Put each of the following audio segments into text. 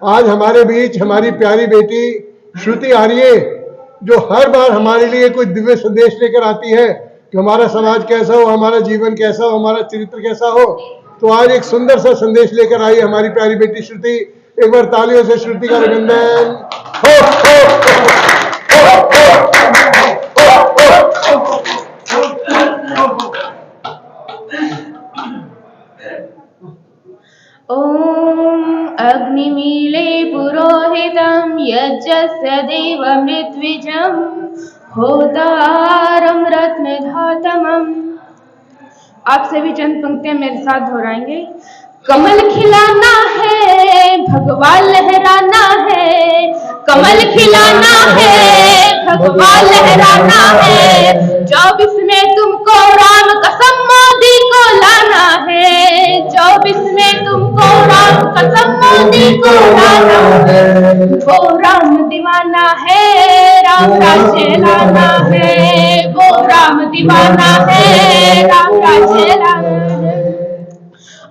आज हमारे बीच हमारी प्यारी बेटी श्रुति आर्य, जो हर बार हमारे लिए कोई दिव्य संदेश लेकर आती है कि हमारा समाज कैसा हो, हमारा जीवन कैसा हो, हमारा चरित्र कैसा हो। तो आज एक सुंदर सा संदेश लेकर आई हमारी प्यारी बेटी श्रुति। एक बार तालियों से श्रुति का अभिनंदन। ओम अग्निमीले पुरोहितं यज्ञस्य देवमृत्विजं होतारं रत्नधातमम्। आप सभी चंद पंक्तियां मेरे साथ दोहराएंगे। कमल खिलाना है, भगवा लहराना है, कमल खिलाना है, भगवा लहराना है। 24 में तुमको राम कसम मोदी को लाना है, 24 में तुमको राम कसम मोदी को लाना है। वो राम दीवाना है, राम राज्य लाना है, वो राम दीवाना है, राम राज्य लाना है।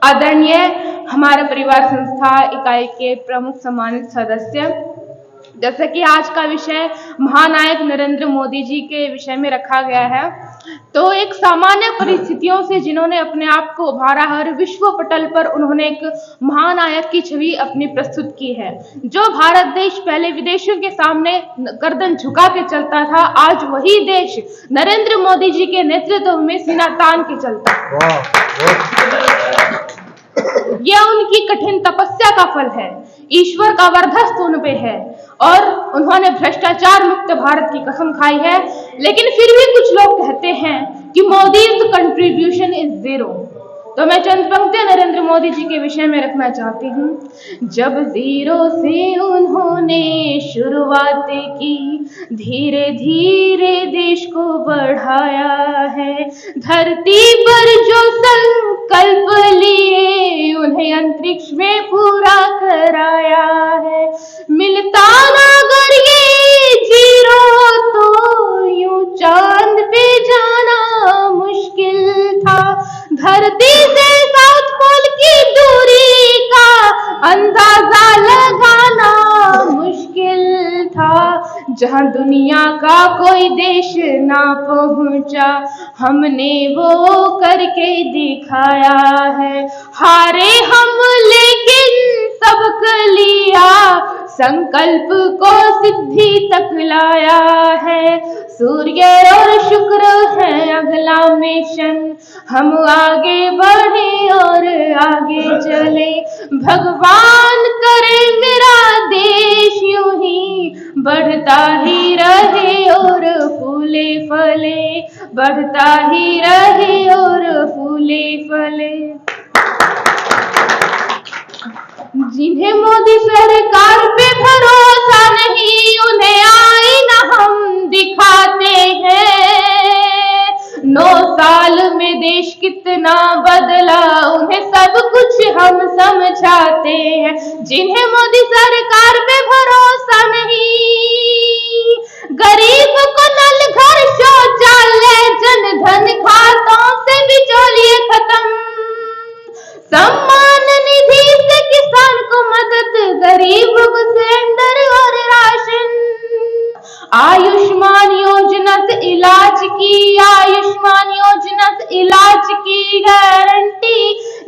आदरणीय हमारे परिवार संस्था इकाई के प्रमुख सम्मानित सदस्य, जैसे कि आज का विषय महानायक नरेंद्र मोदी जी के विषय में रखा गया है, तो एक सामान्य परिस्थितियों से जिन्होंने अपने आप को उभारा है और विश्व पटल पर उन्होंने एक महानायक की छवि अपनी प्रस्तुत की है। जो भारत देश पहले विदेशियों के सामने गर्दन झुका के चलता था, आज वही देश नरेंद्र मोदी जी के नेतृत्व में सीना तान के चलता है। यह उनकी कठिन तपस्या का फल है, ईश्वर का वरदहस्त उन पे है और उन्होंने भ्रष्टाचार मुक्त भारत की कसम खाई है। लेकिन फिर भी कुछ लोग कहते हैं कि मोदी कंट्रीब्यूशन इज 0। तो मैं चंद पंक्तियां नरेंद्र मोदी जी के विषय में रखना चाहती हूँ। जब 0 से उन्होंने शुरुआत की, धीरे धीरे देश को बढ़ाया है। धरती पर जो संकल्प लिए, उन्हें अंतरिक्ष में पूरा कराया है। मिलता ना अगर ये 0 तो यूं चांद पे जाना मुश्किल था। धरती से साउथ पोल की दूरी का अंदाजा लगाना मुश्किल था। जहां दुनिया का कोई देश ना पहुंचा, हमने वो करके दिखाया है। हारे हम लेकिन सबक लिया, संकल्प को सिद्धि तक लाया है। सूर्य और शुक्र है अगला मिशन, हम आगे बढ़े और आगे चले। भगवान करे मेरा देश यूं ही बढ़ता ही रहे और फूले फले, बढ़ता ही रहे और फूले फले। जिन्हें मोदी सरकार पे भरोसा नहीं, उन्हें आईना हम दिखाते हैं। 9 साल में देश कितना बदला, उन्हें सब कुछ हम समझाते हैं। जिन्हें मोदी सरकार पे भरोसा नहीं, गरीब को नल घर शौचालय जन धन खातों से बिचौलिए खत्म। सम्मान निधि से किसान को मदद, गरीब को सिलेंडर और राशन। आयुष्मान योजना से इलाज की, आयुष्मान योजना से इलाज की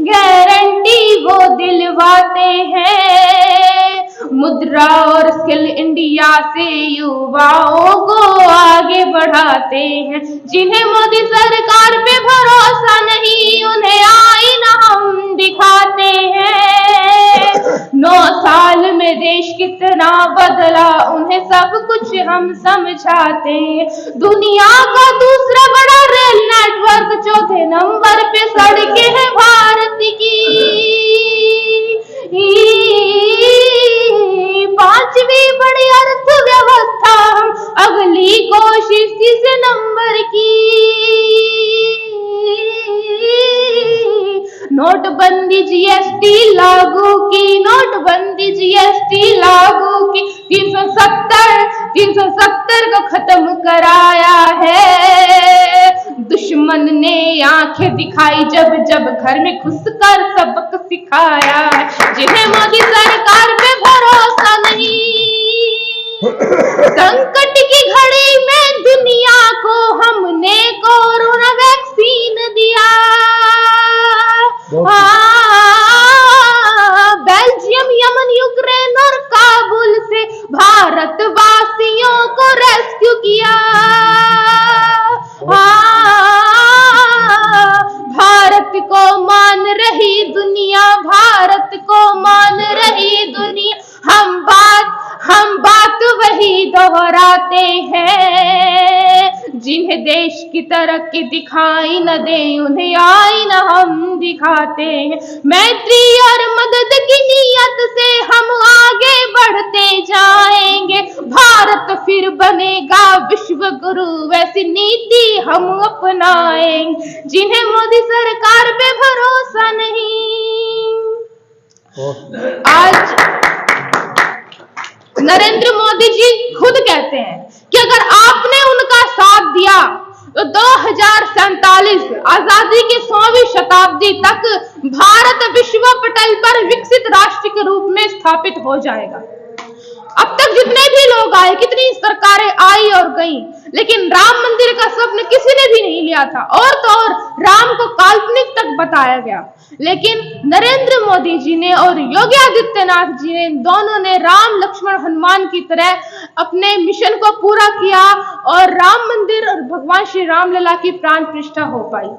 गारंटी वो दिलवाते हैं। मुद्रा और स्किल इंडिया से युवाओं को आगे बढ़ाते हैं। जिन्हें मोदी सरकार पे भरोसा नहीं, उन्हें आईना हम दिखाते हैं। 9 साल में देश कितना बदला, उन्हें सब कुछ हम समझाते हैं। दुनिया का दूसरा बड़ा रेल नेटवर्क, 4थे नंबर पे सड़कें हैं भारत की। 5वीं बड़ी अर्थव्यवस्था, अगली कोशिश 3 नंबर की। नोटबंदी जीएसटी लागू की, नोटबंदी जीएसटी लागू की। 370 को खत्म कराया है। दुश्मन ने आंखें दिखाई जब घर में घुसकर सबक सिखाया है। जिन्हें मोदी सरकार पे भरोसा करके दिखाई न दे, उन्हें आई न हम दिखाते हैं। मैत्री और मदद की नीयत से हम आगे बढ़ते जाएंगे, भारत फिर बनेगा विश्व गुरु, वैसी नीति हम अपनाएंगे। जिन्हें मोदी सरकार पे भरोसा नहीं, आज नरेंद्र मोदी जी खुद कहते हैं कि अगर आपने उनका साथ दिया तो 2047 आजादी की 100वीं शताब्दी तक भारत विश्व पटल पर विकसित राष्ट्र के रूप में स्थापित हो जाएगा। अब तक जितने भी लोग आए, कितनी सरकारें आई और गईं, लेकिन राम मंदिर का स्वप्न किसी ने भी नहीं लिया था, और तो और राम को काल्पनिक तक बताया गया। लेकिन नरेंद्र मोदी जी ने और योगी आदित्यनाथ जी ने, दोनों ने राम लक्ष्मण हनुमान की तरह अपने मिशन को पूरा किया और राम मंदिर और भगवान श्री रामलला की प्राण प्रतिष्ठा हो पाई।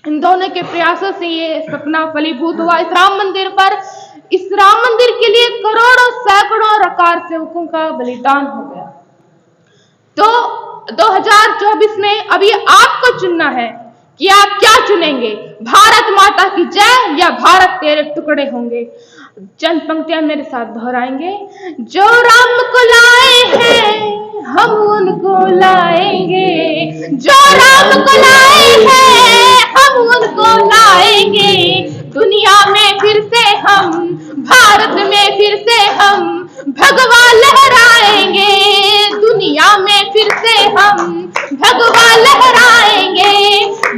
इन दोनों के प्रयासों से ये सपना फलीभूत हुआ। इस राम मंदिर के लिए करोड़ों सैकड़ों रकार सेवकों का बलिदान हो गया। तो 2024 में अब ये आपको चुनना है कि आप क्या चुनेंगे, भारत माता की जय या भारत तेरे टुकड़े होंगे। चंद पंक्तियां मेरे साथ दोहराएंगे। जो राम को लाए हैं हम उनको लाएंगे, जो राम को लाए हैं हम उनको लाएंगे, दुनिया में फिर से हम, भारत में फिर से हम भगवा लहराएंगे, दुनिया में फिर से हम भगवा लहराएंगे।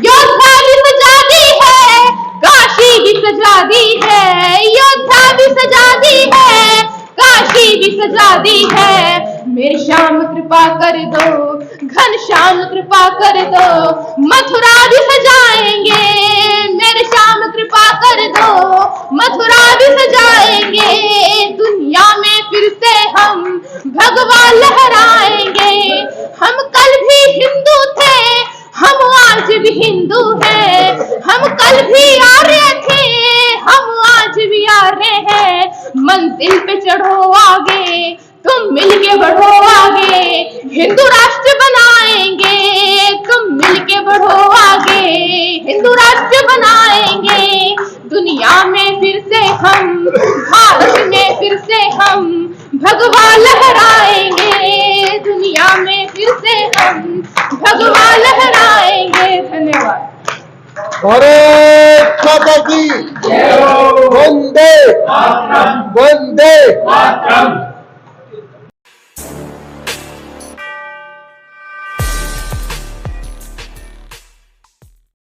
योद्धा भी सजा दी है, काशी भी सजा दी है, योद्धा भी सजा दी है, काशी भी सजा दी है। मेरे श्याम कृपा कर दो, घनश्याम कृपा कर दो, मथुरा भी सजाएंगे। मेरे श्याम कृपा कर दो, मथुरा भी सजाएंगे, दुनिया में फिर से हम भगवा लहराएंगे। हम कल भी हिंदू थे, हम आज भी हिंदू हैं, हम कल भी आर्य थे, हम आज भी आर्य हैं। मंजिल पे चढ़ो आगे, तुम मिलके बढ़ो आगे, हिंदू राष्ट्र बनाएंगे, तुम मिलके बढ़ो आगे, हिंदू राष्ट्र बनाएंगे। दुनिया में फिर से हम, भारत में फिर से हम भगवा लहराएंगे, दुनिया में फिर से हम भगवा लहराएंगे। धन्यवाद। भारत माता की वंदे वंदे।